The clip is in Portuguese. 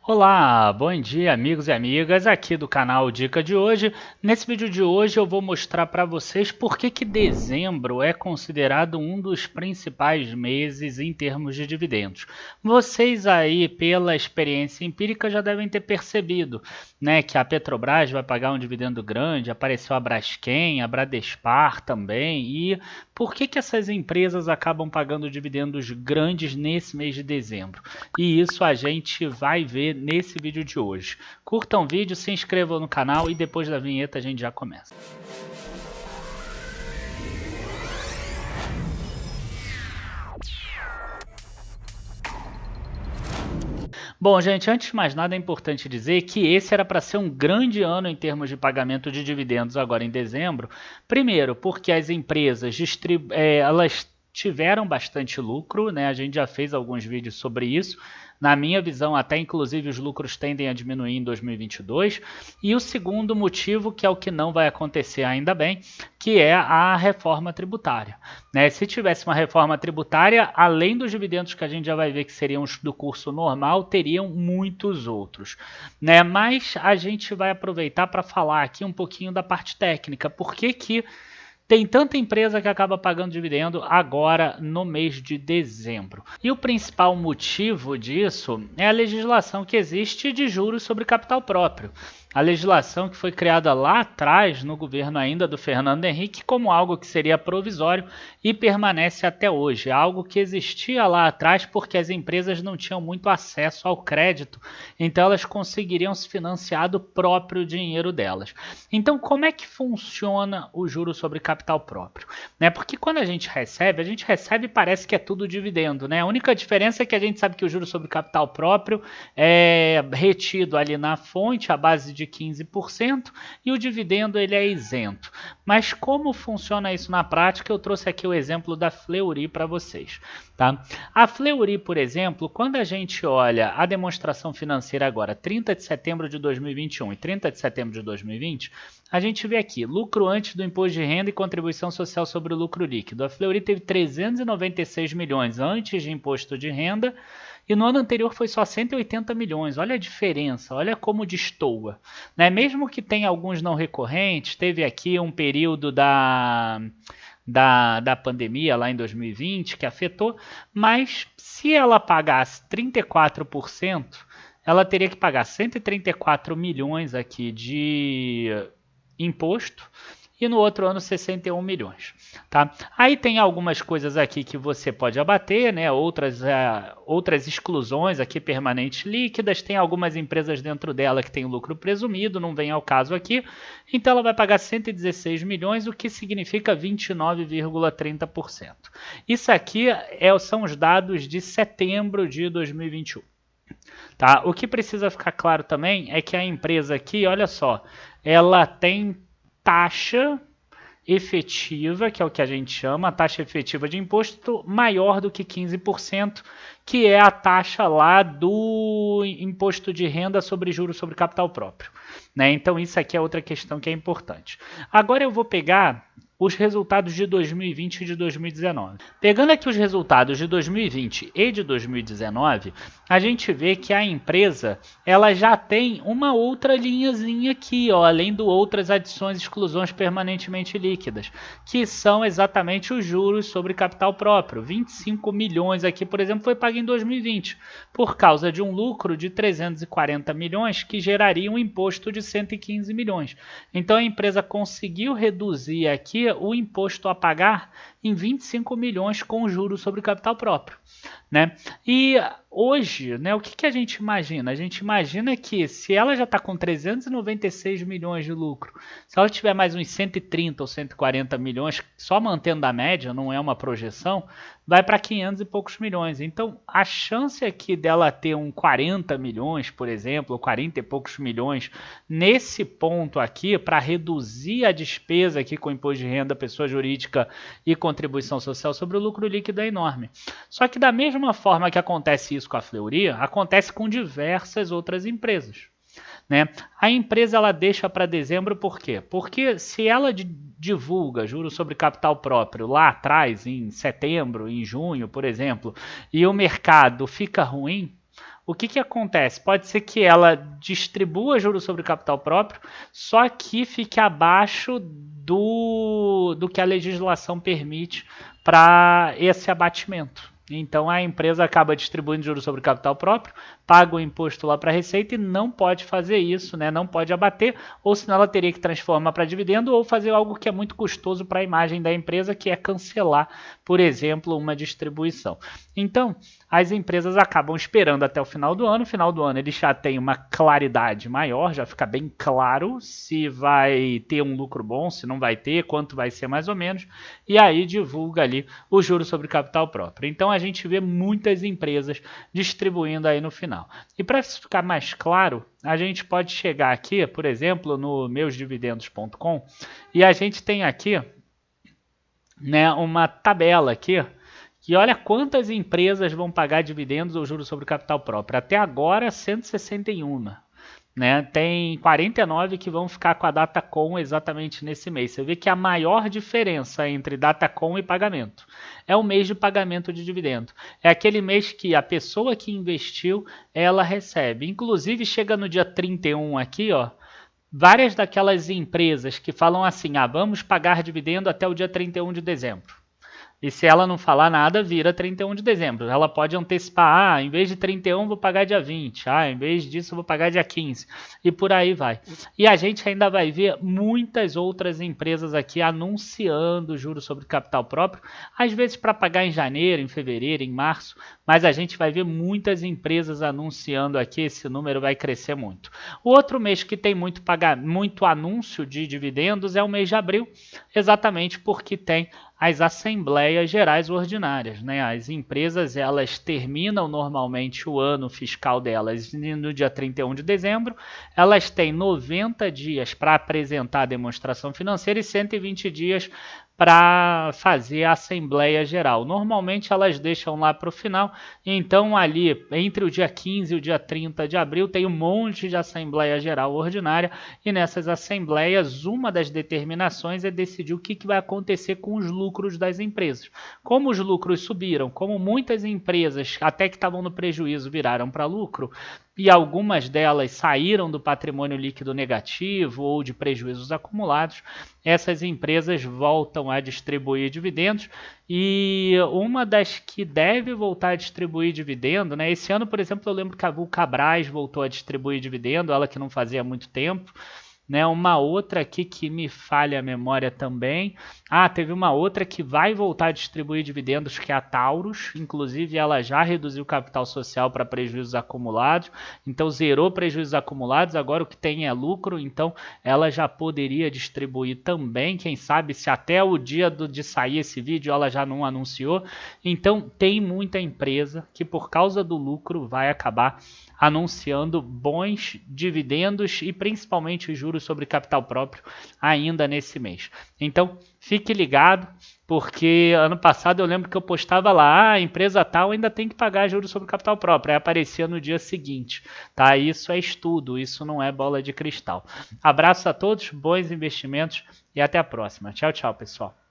Olá, bom dia amigos e amigas aqui do canal Dica de hoje. Nesse vídeo de hoje eu vou mostrar para vocês por que dezembro é considerado um dos principais meses em termos de dividendos. Vocês aí, pela experiência empírica, já devem ter percebido, né, que a Petrobras vai pagar um dividendo grande, apareceu a Braskem, a Bradespar também, e por que essas empresas acabam pagando dividendos grandes nesse mês de dezembro? E isso a gente vai ver nesse vídeo de hoje. Curtam o vídeo, se inscrevam no canal e depois da vinheta a gente já começa. Bom, gente, antes de mais nada é importante dizer que esse era para ser um grande ano em termos de pagamento de dividendos agora em dezembro. Primeiro, porque as empresas elas tiveram bastante lucro, né? A gente já fez alguns vídeos sobre isso. Na minha visão, até inclusive os lucros tendem a diminuir em 2022. E o segundo motivo, que é o que não vai acontecer ainda bem, que é a reforma tributária, né? Se tivesse uma reforma tributária, além dos dividendos que a gente já vai ver que seriam os do curso normal, teriam muitos outros, né? Mas a gente vai aproveitar para falar aqui um pouquinho da parte técnica. Por que tem tanta empresa que acaba pagando dividendo agora no mês de dezembro? E o principal motivo disso é a legislação que existe de juros sobre capital próprio. A legislação que foi criada lá atrás, no governo ainda do Fernando Henrique, como algo que seria provisório e permanece até hoje. Algo que existia lá atrás porque as empresas não tinham muito acesso ao crédito, então elas conseguiriam se financiar do próprio dinheiro delas. Então, como é que funciona o juro sobre capital próprio? Né? Porque quando a gente recebe e parece que é tudo dividendo, né? A única diferença é que a gente sabe que o juro sobre capital próprio é retido ali na fonte, à base de 15%, e o dividendo ele é isento. Mas como funciona isso na prática? Eu trouxe aqui o exemplo da Fleury para vocês. Tá? A Fleury, por exemplo, quando a gente olha a demonstração financeira agora, 30 de setembro de 2021 e 30 de setembro de 2020, a gente vê aqui, lucro antes do imposto de renda e contribuição social sobre o lucro líquido. A Fleury teve 396 milhões antes de imposto de renda, e no ano anterior foi só 180 milhões. Olha a diferença, olha como destoa. Né? Mesmo que tenha alguns não recorrentes, teve aqui um período da pandemia lá em 2020 que afetou, mas se ela pagasse 34%, ela teria que pagar 134 milhões aqui de imposto, e no outro ano 61 milhões. Tá? Aí tem algumas coisas aqui que você pode abater, né? outras exclusões aqui permanentes líquidas, tem algumas empresas dentro dela que tem lucro presumido, não vem ao caso aqui, então ela vai pagar 116 milhões, o que significa 29,30%. Isso aqui são os dados de setembro de 2021. Tá? O que precisa ficar claro também é que a empresa aqui, olha só, ela tem taxa efetiva, que é o que a gente chama, a taxa efetiva de imposto maior do que 15%, que é a taxa lá do imposto de renda sobre juros sobre capital próprio. Né? Então isso aqui é outra questão que é importante. Agora eu vou pegar os resultados de 2020 e de 2019. Pegando aqui os resultados de 2020 e de 2019, a gente vê que a empresa ela já tem uma outra linhazinha aqui, ó, além do outras adições e exclusões permanentemente líquidas, que são exatamente os juros sobre capital próprio. 25 milhões aqui, por exemplo, foi pago em 2020, por causa de um lucro de 340 milhões que geraria um imposto de 115 milhões. Então a empresa conseguiu reduzir aqui o imposto a pagar em 25 milhões com juros sobre capital próprio. Né? E hoje, né, o que a gente imagina? A gente imagina que se ela já está com 396 milhões de lucro, se ela tiver mais uns 130 ou 140 milhões, só mantendo a média, não é uma projeção, vai para 500 e poucos milhões. Então, a chance aqui dela ter um 40 milhões, por exemplo, ou 40 e poucos milhões, nesse ponto aqui, para reduzir a despesa aqui com imposto de renda, pessoa jurídica e contribuição social sobre o lucro líquido é enorme. Só que da mesma forma que acontece isso com a Fleury, acontece com diversas outras empresas. Né? A empresa ela deixa para dezembro por quê? Porque se ela divulga juros sobre capital próprio lá atrás, em setembro, em junho, por exemplo, e o mercado fica ruim, o que acontece? Pode ser que ela distribua juros sobre capital próprio, só que fique abaixo do que a legislação permite para esse abatimento. Então a empresa acaba distribuindo juros sobre capital próprio, paga o imposto lá para a Receita e não pode fazer isso, né? Não pode abater, ou senão ela teria que transformar para dividendo ou fazer algo que é muito custoso para a imagem da empresa, que é cancelar, por exemplo, uma distribuição. Então, as empresas acabam esperando até o final do ano. No final do ano eles já têm uma claridade maior, já fica bem claro se vai ter um lucro bom, se não vai ter, quanto vai ser mais ou menos, e aí divulga ali o juro sobre capital próprio. Então a gente vê muitas empresas distribuindo aí no final. E para ficar mais claro, a gente pode chegar aqui, por exemplo, no meusdividendos.com, e a gente tem aqui, né, uma tabela aqui, que olha quantas empresas vão pagar dividendos ou juros sobre capital próprio. Até agora, 161. Né? Tem 49 que vão ficar com a Datacom exatamente nesse mês. Você vê que a maior diferença entre Datacom e pagamento é o mês de pagamento de dividendo. É aquele mês que a pessoa que investiu, ela recebe. Inclusive, chega no dia 31 aqui, ó, várias daquelas empresas que falam assim, vamos pagar dividendo até o dia 31 de dezembro. E se ela não falar nada, vira 31 de dezembro. Ela pode antecipar, em vez de 31 vou pagar dia 20, em vez disso vou pagar dia 15, e por aí vai. E a gente ainda vai ver muitas outras empresas aqui anunciando juros sobre capital próprio, às vezes para pagar em janeiro, em fevereiro, em março, mas a gente vai ver muitas empresas anunciando aqui, esse número vai crescer muito. O outro mês que tem muito anúncio de dividendos é o mês de abril, exatamente porque tem as assembleias gerais ordinárias, né? As empresas, elas terminam normalmente o ano fiscal delas no dia 31 de dezembro, elas têm 90 dias para apresentar a demonstração financeira e 120 dias para fazer a Assembleia Geral. Normalmente elas deixam lá para o final, então ali entre o dia 15 e o dia 30 de abril tem um monte de Assembleia Geral Ordinária, e nessas assembleias uma das determinações é decidir o que vai acontecer com os lucros das empresas. Como os lucros subiram, como muitas empresas até que estavam no prejuízo viraram para lucro, e algumas delas saíram do patrimônio líquido negativo ou de prejuízos acumulados, essas empresas voltam a distribuir dividendos, e uma das que deve voltar a distribuir dividendo, né? Esse ano, por exemplo, eu lembro que a Vulcabras voltou a distribuir dividendo, ela que não fazia há muito tempo. Né, uma outra aqui que me falha a memória também. Teve uma outra que vai voltar a distribuir dividendos, que é a Taurus. Inclusive, ela já reduziu o capital social para prejuízos acumulados. Então, zerou prejuízos acumulados. Agora o que tem é lucro. Então, ela já poderia distribuir também. Quem sabe se até o dia de sair esse vídeo ela já não anunciou. Então, tem muita empresa que, por causa do lucro, vai acabar anunciando bons dividendos e principalmente os juros sobre capital próprio ainda nesse mês. Então, fique ligado, porque ano passado eu lembro que eu postava lá, a empresa tal ainda tem que pagar juros sobre capital próprio, aí aparecia no dia seguinte. Tá? Isso é estudo, isso não é bola de cristal. Abraço a todos, bons investimentos e até a próxima. Tchau, tchau, pessoal.